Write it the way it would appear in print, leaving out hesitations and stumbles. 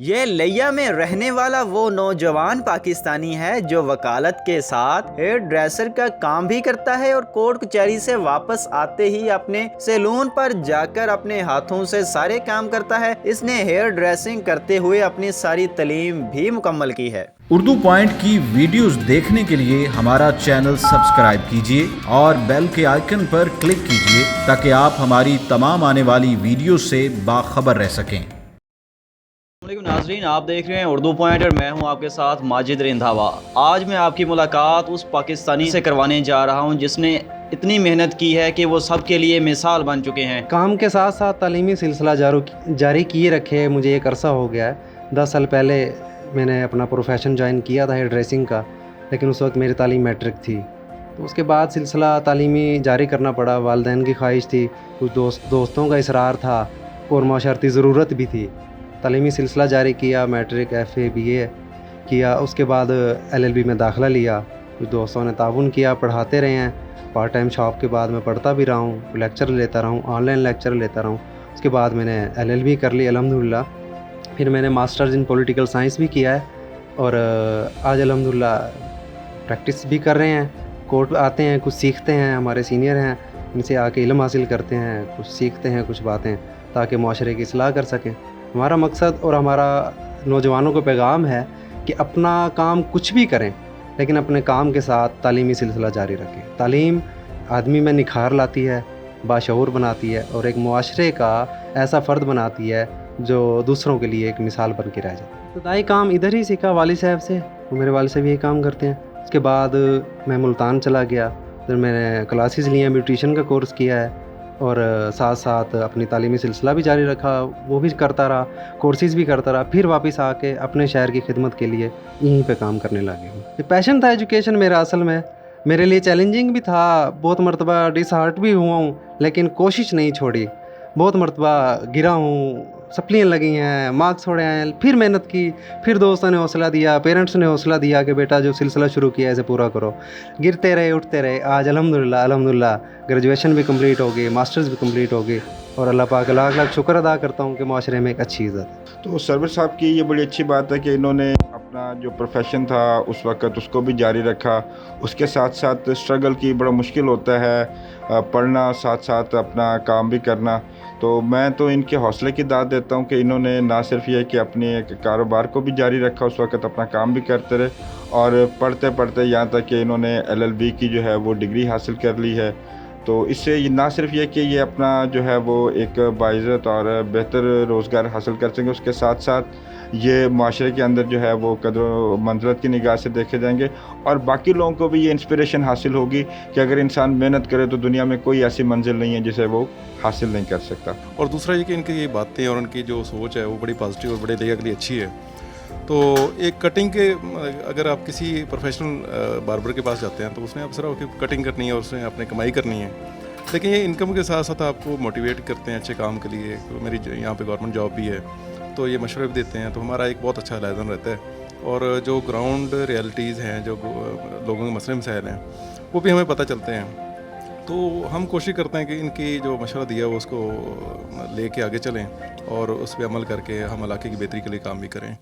یہ لیا میں رہنے والا وہ نوجوان پاکستانی ہے جو وکالت کے ساتھ ہیئر ڈریسر کا کام بھی کرتا ہے اور کورٹ کچہری سے واپس آتے ہی اپنے سیلون پر جا کر اپنے ہاتھوں سے سارے کام کرتا ہے۔ اس نے ہیئر ڈریسنگ کرتے ہوئے اپنی ساری تعلیم بھی مکمل کی ہے۔ اردو پوائنٹ کی ویڈیوز دیکھنے کے لیے ہمارا چینل سبسکرائب کیجیے اور بیل کے آئیکن پر کلک کیجیے تاکہ آپ ہماری تمام آنے والی ویڈیوز سے باخبر رہ سکیں۔ السلام علیکم ناظرین، آپ دیکھ رہے ہیں اردو پوائنٹ اور میں ہوں آپ کے ساتھ ماجد رندھاوا۔ آج میں آپ کی ملاقات اس پاکستانی سے کروانے جا رہا ہوں جس نے اتنی محنت کی ہے کہ وہ سب کے لیے مثال بن چکے ہیں۔ کام کے ساتھ ساتھ تعلیمی سلسلہ جاری کیے رکھے مجھے ایک عرصہ ہو گیا ہے۔ 10 سال پہلے میں نے اپنا پروفیشن جوائن کیا تھا ہیئر ڈریسنگ کا، لیکن اس وقت میری تعلیم میٹرک تھی، تو اس کے بعد سلسلہ تعلیمی جاری کرنا پڑا۔ والدین کی خواہش تھی، کچھ دوستوں کا اصرار تھا اور معاشرتی ضرورت بھی تھی۔ تعلیمی سلسلہ جاری کیا، میٹرک، ایف اے، بی اے کیا، اس کے بعد LLB میں داخلہ لیا۔ کچھ دوستوں نے تعاون کیا، پڑھاتے رہے ہیں۔ پارٹ ٹائم شاپ کے بعد میں پڑھتا بھی رہا ہوں، لیکچر لیتا رہا ہوں، آن لائن لیکچر لیتا رہا ہوں۔ اس کے بعد میں نے LLB کر لی الحمدللہ۔ پھر میں نے ماسٹرز ان پولیٹیکل سائنس بھی کیا ہے اور آج الحمدللہ پریکٹس بھی کر رہے ہیں۔ کورٹ آتے ہیں، کچھ سیکھتے ہیں، ہمارے سینئر ہیں، ان سے آ کے علم حاصل کرتے ہیں، کچھ سیکھتے ہیں کچھ باتیں تاکہ معاشرے کی اصلاح کر سکیں۔ ہمارا مقصد اور ہمارا نوجوانوں کو پیغام ہے کہ اپنا کام کچھ بھی کریں لیکن اپنے کام کے ساتھ تعلیمی سلسلہ جاری رکھیں۔ تعلیم آدمی میں نکھار لاتی ہے، باشعور بناتی ہے اور ایک معاشرے کا ایسا فرد بناتی ہے جو دوسروں کے لیے ایک مثال بن کے رہ جاتا ہے۔ ابتدائی کام ادھر ہی سیکھا والد صاحب سے، میرے والد صاحب یہی کام کرتے ہیں۔ اس کے بعد میں ملتان چلا گیا، پھر میں نے کلاسز لیا، بیوٹیشن کا کورس کیا ہے اور ساتھ ساتھ اپنی تعلیمی سلسلہ بھی جاری رکھا، وہ بھی کرتا رہا، کورسز بھی کرتا رہا۔ پھر واپس آ کے اپنے شہر کی خدمت کے لیے یہیں پہ کام کرنے لگے ہوں۔ یہ پیشن تھا ایجوکیشن میرا، اصل میں میرے لیے چیلنجنگ بھی تھا، بہت مرتبہ ڈس ہارٹ بھی ہوا ہوں لیکن کوشش نہیں چھوڑی۔ بہت مرتبہ گرا ہوں، سپلیاں لگی ہیں، مارکس چھوڑے ہیں، پھر محنت کی، پھر دوستوں نے حوصلہ دیا، پیرنٹس نے حوصلہ دیا کہ بیٹا جو سلسلہ شروع کیا ہے اسے پورا کرو۔ گرتے رہے، اٹھتے رہے، آج الحمدللہ گریجویشن بھی کمپلیٹ ہو گئی، ماسٹرز بھی کمپلیٹ ہو گئی اور اللہ پاک لاکھ لاکھ شکر ادا کرتا ہوں کہ معاشرے میں ایک اچھی عزت ہے۔ تو سرور صاحب کی یہ بڑی اچھی بات ہے کہ انہوں نے اپنا جو پروفیشن تھا اس وقت اس کو بھی جاری رکھا، اس کے ساتھ ساتھ اسٹرگل کی بڑا مشکل ہوتا ہے، پڑھنا ساتھ ساتھ اپنا کام بھی کرنا۔ تو میں تو ان کے حوصلے کی داد دیتا ہوں کہ انہوں نے نہ صرف یہ کہ اپنے ایک کاروبار کو بھی جاری رکھا، اس وقت اپنا کام بھی کرتے رہے اور پڑھتے پڑھتے یہاں تک کہ انہوں نے LLB کی جو ہے وہ ڈگری حاصل کر لی ہے۔ تو اس سے نہ صرف یہ کہ یہ اپنا جو ہے وہ ایک باعزت اور بہتر روزگار حاصل کر سکیں، اس کے ساتھ ساتھ یہ معاشرے کے اندر جو ہے وہ قدر و منزلت کی نگاہ سے دیکھے جائیں گے اور باقی لوگوں کو بھی یہ انسپریشن حاصل ہوگی کہ اگر انسان محنت کرے تو دنیا میں کوئی ایسی منزل نہیں ہے جسے وہ حاصل نہیں کر سکتا۔ اور دوسرا یہ کہ ان کی یہ باتیں اور ان کی جو سوچ ہے وہ بڑی پازیٹیو اور بڑے لیا کے لیے اچھی ہے۔ تو ایک کٹنگ کے اگر آپ کسی پروفیشنل باربر کے پاس جاتے ہیں تو اس نے آپ صرف کٹنگ کرنی ہے اور اس نے اپنے کمائی کرنی ہے، لیکن یہ انکم کے ساتھ ساتھ آپ کو موٹیویٹ کرتے ہیں اچھے کام کے لیے۔ تو میری یہاں پہ گورنمنٹ جاب بھی ہے تو یہ مشورے بھی دیتے ہیں، تو ہمارا ایک بہت اچھا لائزن رہتا ہے اور جو گراؤنڈ ریئلٹیز ہیں، جو لوگوں کے مسئلے مسائل ہیں وہ بھی ہمیں پتہ چلتے ہیں۔ تو ہم کوشش کرتے ہیں کہ ان کی جو مشورہ دیا وہ اس کو لے کے آگے چلیں اور اس پہ عمل کر کے ہم علاقے کی بہتری کے لیے کام بھی کریں۔